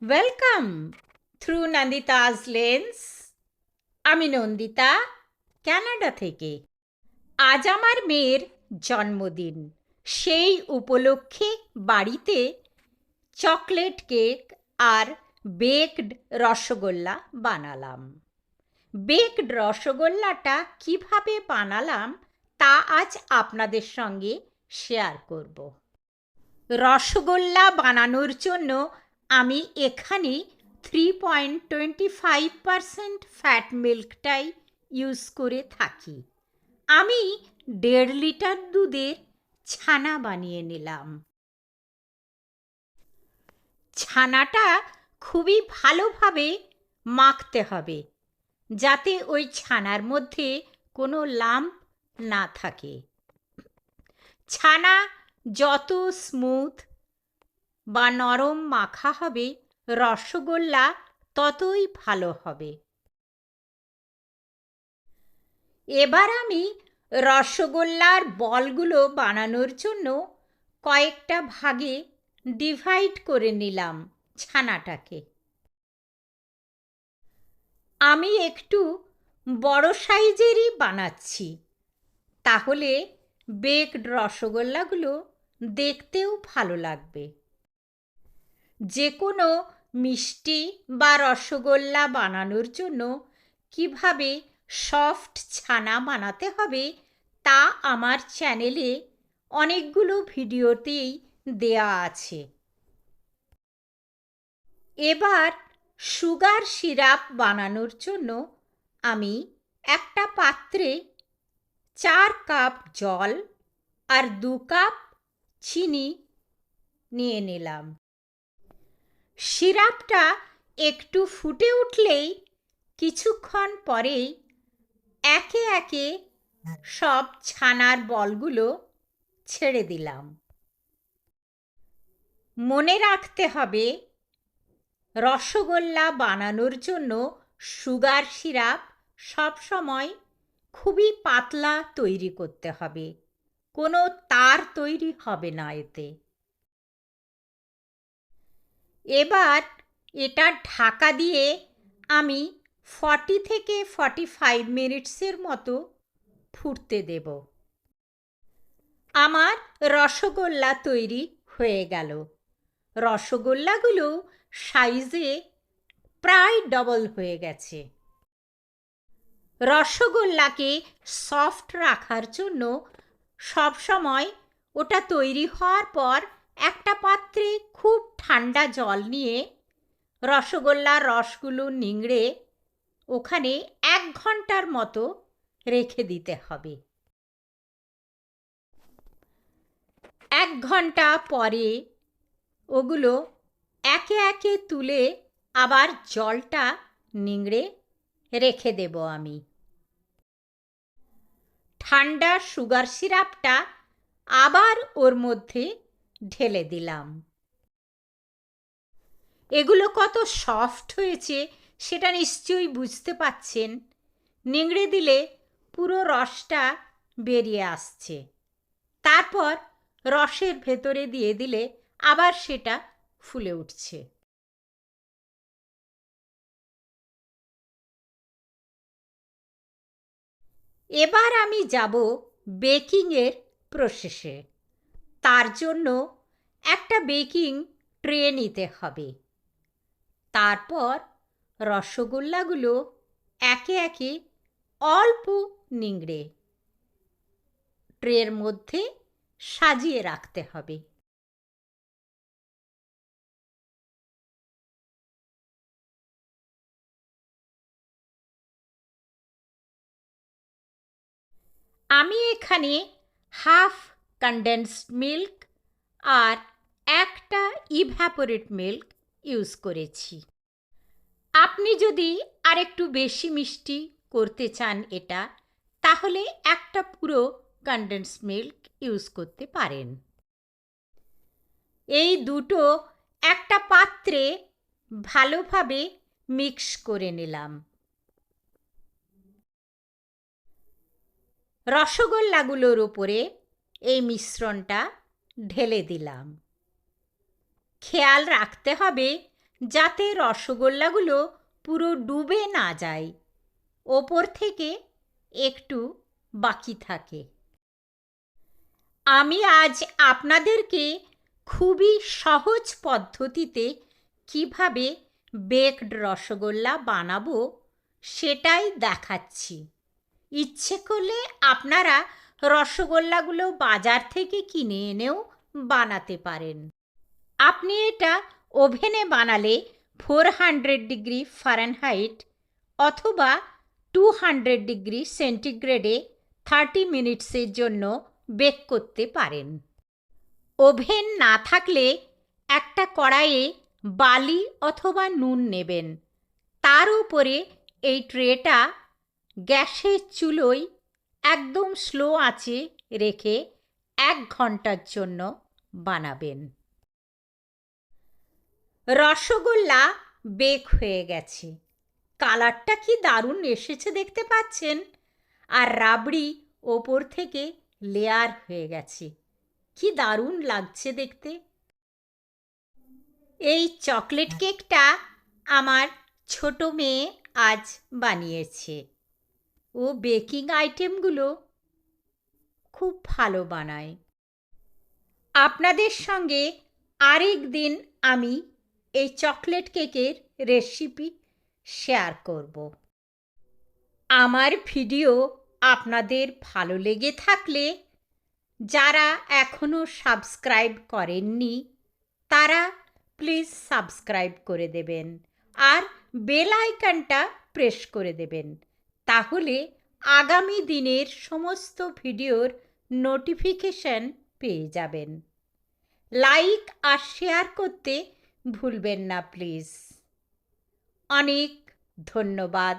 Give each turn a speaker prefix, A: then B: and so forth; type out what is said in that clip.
A: Welcome through Nandita's lens. আমি Nandita, Canada থেকে। আজ আমার মেয়ের জন্মদিন। সেই উপলক্ষে বাড়িতে চকলেট কেক আর বেকড রসগোল্লা বানালাম। বেকড রসগোল্লাটা কিভাবে বানালাম তা আজ আপনাদের সঙ্গে শেয়ার করব। রসগোল্লা বানানোর জন্য আমি এখানে 3.25% ফ্যাট মিল্কটাই ইউজ করে থাকি। আমি 1.5 লিটার দুধের ছানা বানিয়ে নিলাম। ছানাটা খুবই ভালোভাবে মাখতে হবে, যাতে ওই ছানার মধ্যে কোনো লাম্প না থাকে। ছানা যত স্মুথ বা নরম মাখা হবে, রসগোল্লা ততই ভালো হবে। এবার আমি রসগোল্লার বলগুলো বানানোর জন্য কয়েকটা ভাগে ডিভাইড করে নিলাম ছানাটাকে। আমি একটু বড় সাইজেরই বানাচ্ছি, তাহলে বেকড রসগোল্লাগুলো দেখতেও ভালো লাগবে। যে কোনো মিষ্টি বা রসগোল্লা বানানোর জন্য কিভাবে সফট ছানা বানাতে হবে তা আমার চ্যানেলে অনেকগুলো ভিডিওতেই দেয়া আছে। এবার সুগার সিরাপ বানানোর জন্য আমি একটা পাত্রে 4 কাপ জল আর 2 কাপ চিনি নিয়ে নিলাম। সিরাপটা একটু ফুটে উঠলেই কিছুক্ষণ পরেই একে একে সব ছানার বলগুলো ছেড়ে দিলাম। মনে রাখতে হবে, রসগোল্লা বানানোর জন্য সুগার সিরাপ সবসময় খুবই পাতলা তৈরি করতে হবে, কোনো তার তৈরি হবে না এতে। এবার এটা ঢাকা দিয়ে আমি 40 থেকে 45 মিনিটসের মতো ফুটতে দেব। আমার রসগোল্লা তৈরি হয়ে গেল। রসগোল্লাগুলো সাইজে প্রায় ডবল হয়ে গেছে। রসগোল্লাকে সফট রাখার জন্য সবসময় ওটা তৈরি হওয়ার পর একটা পাত্রে খুব ঠান্ডা জল নিয়ে রসগোল্লার রসগুলো নিংড়ে ওখানে 1 ঘন্টার মতো রেখে দিতে হবে। 1 ঘন্টা পরে ওগুলো একে একে তুলে আবার জলটা নিংড়ে রেখে দেব আমি। ঠান্ডা সুগার সিরাপটা আবার ওর মধ্যে ঢেলে দিলাম। এগুলো কত সফট হয়েছে সেটা নিশ্চয়ই বুঝতে পাচ্ছেন। নিংড়ে দিলে পুরো রসটা বেরিয়ে আসছে। তারপর রসের ভেতরে দিয়ে দিলে আবার সেটা ফুলে উঠছে। এবার আমি যাব বেকিংয়ের প্রসেসে। তার জন্য একটা বেকিং ট্রে নিতে হবে। তারপর রসগোল্লাগুলো একে একে অল্প নিংড়ে ট্রের মধ্যে সাজিয়ে রাখতে হবে। আমি এখানে হাফ কনডেন্সড মিল্ক আর একটা ইভ্যাপোরেট মিল্ক ইউজ করেছি। আপনি যদি আরেকটু বেশি মিষ্টি করতে চান এটা, তাহলে একটা পুরো কনডেন্সড মিল্ক ইউজ করতে পারেন। এই দুটো একটা পাত্রে ভালোভাবে মিক্স করে নিলাম। রসগোল্লাগুলোর উপরে এই মিশ্রণটা ঢেলে দিলাম। খেয়াল রাখতে হবে যাতে রসগোল্লাগুলো পুরো ডুবে না যায়, ওপর থেকে একটু বাকি থাকে। আমি আজ আপনাদেরকে খুবই সহজ পদ্ধতিতে কিভাবে বেকড রসগোল্লা বানাবো সেটাই দেখাচ্ছি। ইচ্ছে করলে আপনারা রসগোল্লাগুলো বাজার থেকে কিনে এনেও বানাতে পারেন। আপনি এটা ওভেনে বানালে 400 ডিগ্রি ফারেনহাইট অথবা 200 ডিগ্রি সেন্টিগ্রেডে 30 মিনিটসের জন্য বেক করতে পারেন। ওভেন না থাকলে একটা কড়াইয়ে বালি অথবা নুন নেবেন, তার উপরে এই ট্রেটা গ্যাসের চুলোয় একদম স্লো আঁচে রেখে 1 ঘন্টার জন্য বানাবেন। রসগোল্লা বেক হয়ে গেছে, কালারটা কি দারুণ এসেছে দেখতে পাচ্ছেন, আর রাবড়ি ওপর থেকে লেয়ার হয়ে গেছে, কি দারুণ লাগছে দেখতে। এই চকলেট কেকটা আমার ছোট মেয়ে আজ বানিয়েছে। ও বেকিং আইটেমগুলো খুব ভালো বানায়। আপনাদের সঙ্গে আরেক দিন আমি এই চকলেট কেকের রেসিপি শেয়ার করব। আমার ভিডিও আপনাদের ভালো লেগে থাকলে যারা এখনো সাবস্ক্রাইব করেননি তারা প্লিজ সাবস্ক্রাইব করে দেবেন আর বেল আইকনটা প্রেস করে দেবেন, তাহলে আগামী দিনের সমস্ত ভিডিওর নোটিফিকেশন পেয়ে যাবেন। লাইক আর শেয়ার করতে ভুলবেন না প্লিজ। অনেক ধন্যবাদ।